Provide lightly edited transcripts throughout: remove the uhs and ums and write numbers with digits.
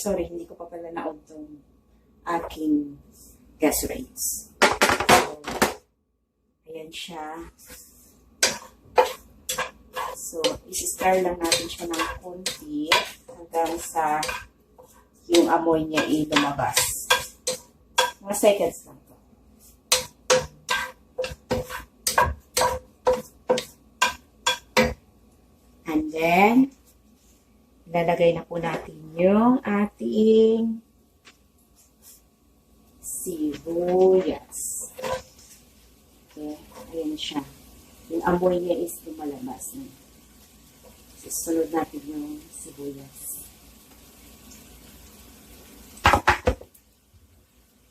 sorry, hindi ko pa pala na-on tong aking gas rates. So, ayan siya. So, isi-stir lang natin siya ng konti hanggang sa yung amoy niya ay lumabas. Mga seconds lang to. And then, ilalagay na po natin yung ating sibuyas. Okay, ayan siya. Yung amoy niya is lumalabas. Susunod natin yung sibuyas.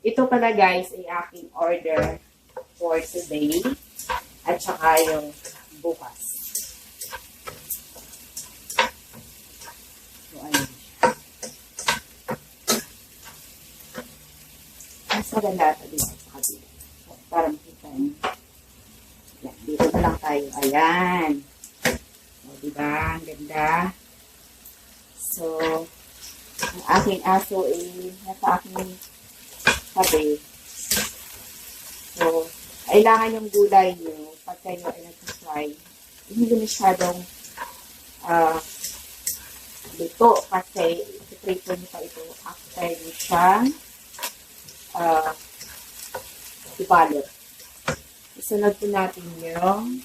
Ito pala guys ay aking order for today at saka yung bukas. So, ayun siya. Mas maganda ito dito sa kabila. So, para makita niyo. Yan, dito na lang tayo. Ayan. O, diba? Ang ganda. So, ang aking aso ay nasa aking sabi. So, kailangan yung gulay nyo pag kayo ay nag-fry. Hindi masyadong luto kasi i-prepare nyo pa ito after nyo siyang ibalot. Isunod po natin yung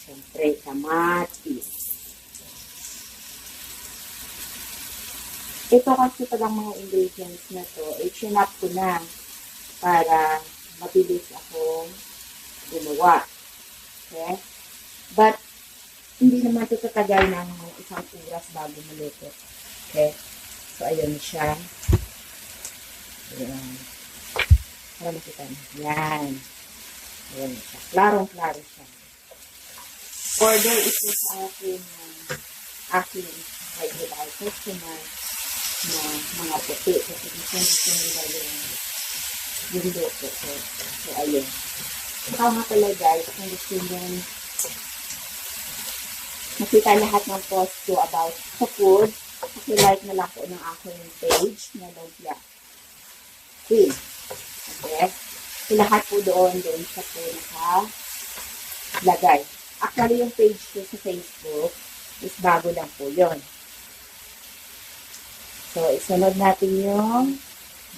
siyempre kamatis. Ito kasi palang mga ingredients na to, i-chinap ko na para mabilis akong gumawa. Okay? But, hindi naman ito tatagal ng isang oras bago maluto. Okay? So, ayun siya. Ayan. Para makita niyo. Yan. Ayan siya. Klarong-klaro siya. Order ito sa aking regular customer na mga puti. Kasi gusto nila yung luto. So, ayun. Ikaw nga pala guys, kung gusto nyo makita lahat ng post ko about sa food, like na lang po ng aking page na lumpiang. Okay. So, lahat po doon sa po nakalagay. Actually, yung page ko sa Facebook is bago lang po yun. So, isunod natin yung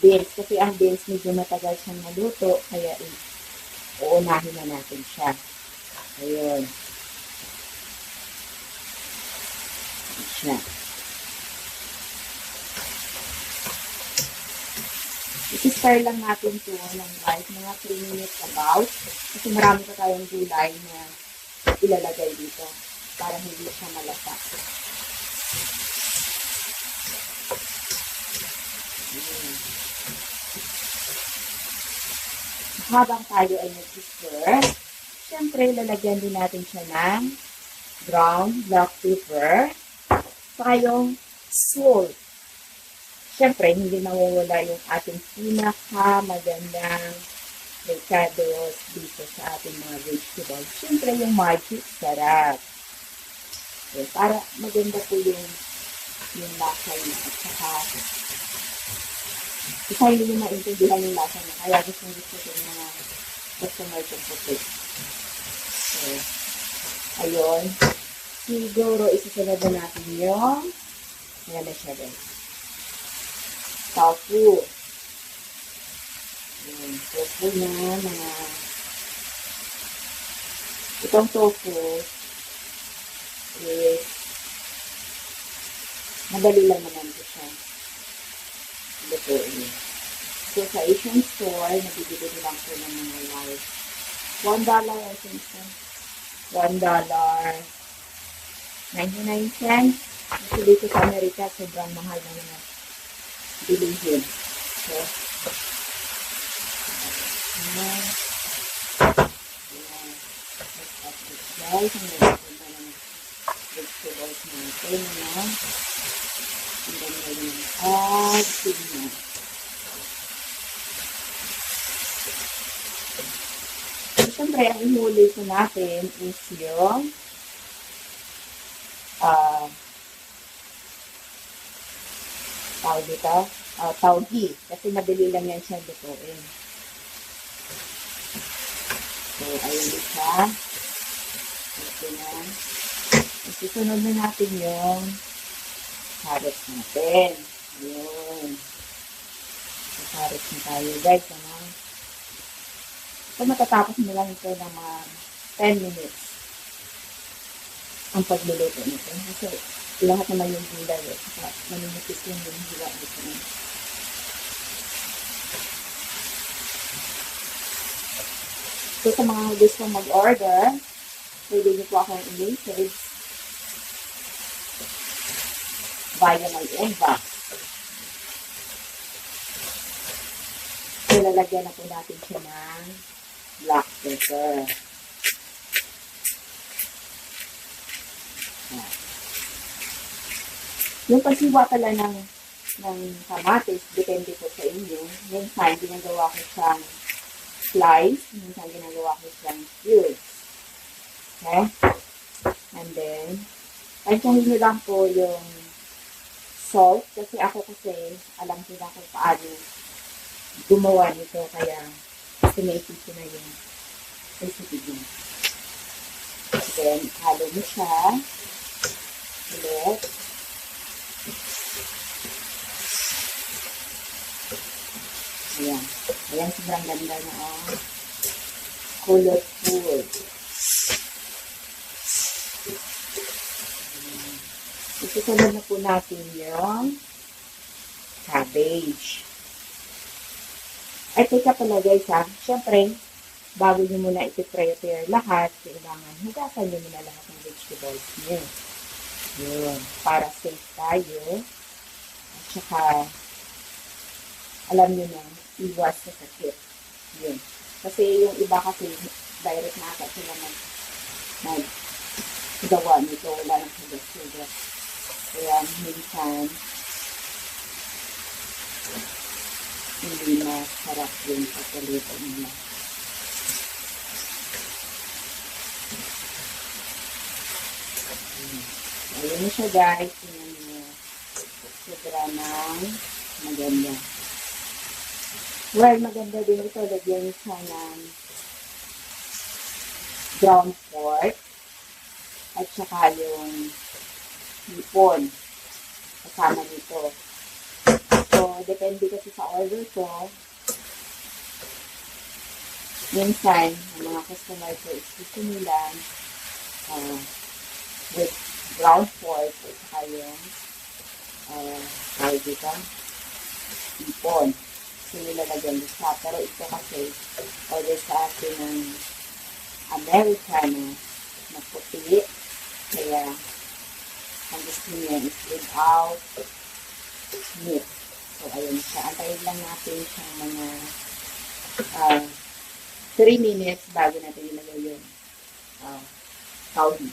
beans. Kasi ang beans medyo matagal siyang maluto. Kaya, uunahin na natin siya. Ayun. Siya. I-stir lang natin ito ng like mga 3 minutes about. Kasi marami pa tayong gulay na ilalagay dito para hindi siya malasa. Habang tayo ay nag-stir, syempre lalagyan din natin siya ng ground black pepper saka yung salt. Syempre, hindi mawawala yung ating pinaka-magandang recados dito sa ating mga vegetables. Syempre, yung magic sarap. Okay, para maganda po yung lasa niya. At saka, isa hindi nyo maintindihan yung lasa niya. Kaya gusto ko yung mga customer kong puti. So, ayun. Siguro, isusunod na natin yung ayan na siya guys. Tofu. Ayan, tofu na mga itong tofu is madali lang naman ito siya lutuin. So, sa Asian store, nabibili lang po ng mga like $1 I think so. $1.99. Kasi dito sa Amerika, sobrang mahal na naman bilihin. So, ayan. Guys, ang nagpunta ng vegetables natin, no? Ang ganda yung tingnan. So, siyempre, ang ihuli ko natin is yung tawag dito, tawgi. Kasi madali lang yan siya lutuin. So, ayun siya. Okay na. Isusunod na natin yung carrots natin. Yun. So, carrots na tayo, guys. Ano? So, matatapos mo lang ito ng mga 10 minutes ang pagluluto nito. Kasi lahat naman yung gulay. Saka maninipis yung hiwa nito. So, sa mga gusto mag-order, pwede niyo po akong i-message via my inbox. So, lalagyan na po natin siya ng black pepper. Yung pagsiwa pala ng kamatis, depende po sa inyo. Minsan, ginagawa ko siyang slice. Minsan, ginagawa ko siyang cubes. Okay? And then, pansahin nyo lang po yung salt. Kasi alam ko na kung paano gumawa nito. Kaya, estimated ko na yung recipe niya. Then, halo mo siya. Ulit. Ayan. Ayan, sobrang ganda na colorful. Isusunod na po natin yung cabbage. Ay, teka pala guys Siyempre, bago nyo muna iti-prepare lahat, kailangan hugasan nyo muna lahat ng vegetables nyo. Yun. Para safe tayo. At saka, alam nyo na, iwas sa sakit. Yun. Kasi yung iba kasi, direct na ata sila gawa nito. Wala nang hugas-hugas. Kaya, minsan, hindi masarap yung pagkaluto nila. Ayun na siya guys. Tingnan nyo. Sobra ng maganda. Well, maganda din ito. Lagyan siya ng ground pork at saka yung hipon kasama nito. So, depende kasi sa order ko. Minsan, ang mga customer ko is gusto nila with ground pork at saka yung tawag dito, hipon. So, nilalagyan nyo siya. Pero ito kasi, order sa akin ng Americano na puti. Kaya, ang gusto niya is without meat. So, ayun siya. Antayin lang natin siyang mga 3 minutes bago natin ilagay yung tawgi.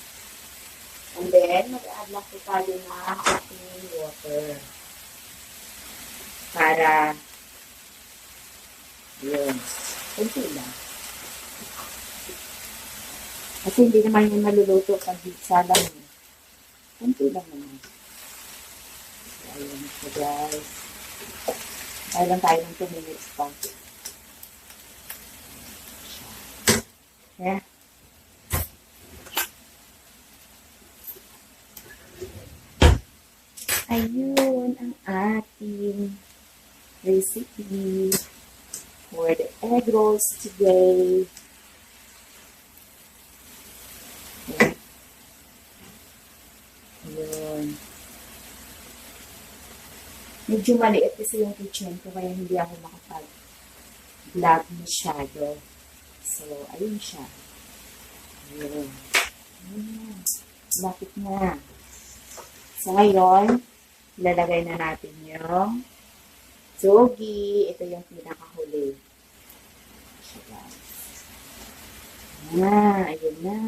And then, mag-add lang po tayo ng ating water. Para yun. Kunti lang. Kasi hindi naman yung maluluto pag pizza lang. Kunti lang naman. So, ayun po guys. Tayo lang tayo ng 2 minutes pa. Yeah. Ayun ang ating recipe for the egg rolls today. Yeah. Ayun. Medyo maliit kasi yung kitchen ko kaya hindi ako makapag-vlog masyado. So, ayun siya. Ayun. Ayun. Lapit na. So, ngayon, ilalagay na natin yung tsogi. Ito yung pinakahuli. Siya, guys. Ayun na. Ayun na.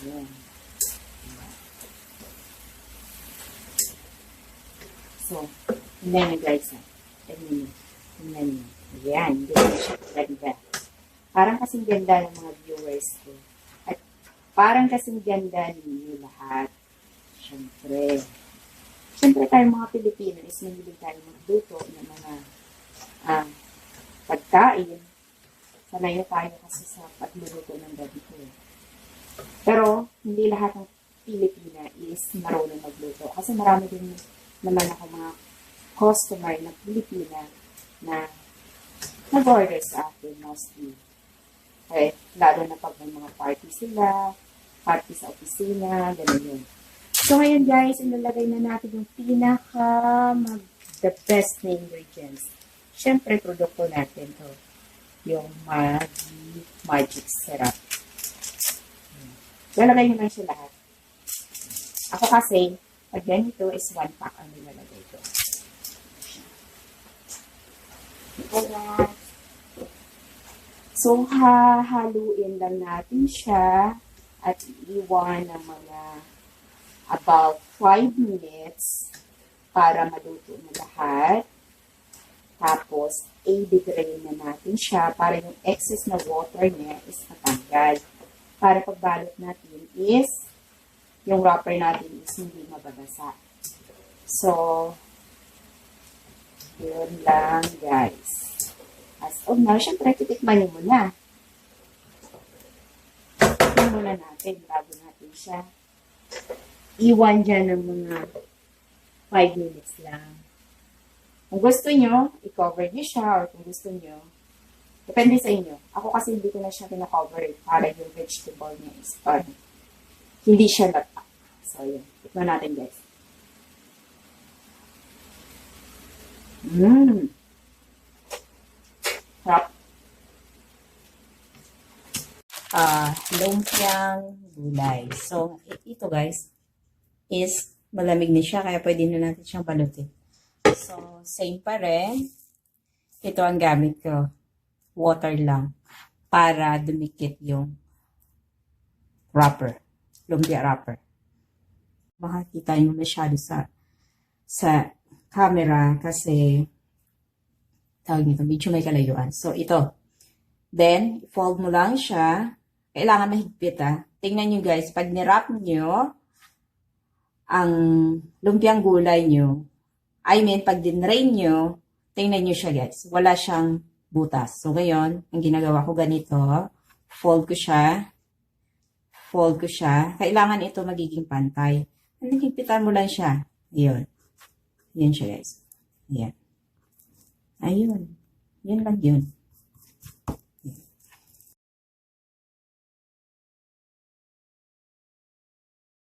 Ayan. So, tingnan nyo guys. Tingnan nyo. Ayan, ganyan siya ganda. Parang kasing ganda ng mga viewers ko. At parang kasing ganda ninyo lahat. Siyempre. Siyempre tayong mga Pilipino is mahilig tayo magluto ng mga pagkain. Sanay tayo kasi sa pagluluto ng ganito. Pero, hindi lahat ng Pilipina is marunong magluto. Kasi marami din naman ako mga customer na Pilipina na nag-order sa akin mostly. Okay, lalo na pag may mga party sila, party sa opisina, gano'n yun. So, ngayon guys, ilalagay na natin yung the best na ingredients. Siyempre, produkto natin to. Yung magic syrup. Lalagay nyo lang siya lahat. Ako kasi, pag ganito is 1 pack ang nilalagay ko. So, hahaluin lang natin siya at iwan ng mga about 5 minutes para maluto na lahat. Tapos, i-drain na natin siya para yung excess na water niya is matanggal. Para pagbalot natin is, yung wrapper natin is hindi mababasa. So, yun lang guys. As of now, syempre, titikman nyo muna. Titikman muna natin bago natin siya iwan dyan ng mga 5 minutes lang. Kung gusto nyo, i-cover nyo siya, or kung gusto nyo, depende sa inyo. Ako kasi hindi ko na siya pina-cover para yung vegetable niya is parang hindi siya lata. So, yun. Tikman natin, guys. Sarap. Lumpiang gulay. So, ito guys, is malamig na siya, kaya pwede na natin siyang balutin. So, same pa rin. Ito ang gamit ko. Water lang. Para dumikit yung wrapper. Lumpia wrapper. Makakita nyo masyado sa camera kasi tawag nito, medyo may kalayuan. So, ito. Then, fold mo lang siya. Kailangan mahigpit Tingnan nyo guys, pag nirap nyo ang lumpiang gulay nyo, pag dinrain nyo, tingnan nyo siya guys. Wala siyang butas. So, ngayon, ang ginagawa ko ganito, fold ko siya. Kailangan ito magiging pantay. Higpitan mo lang siya. Ayun. Yan siya guys. Ayan. Ayun. Yan lang yun.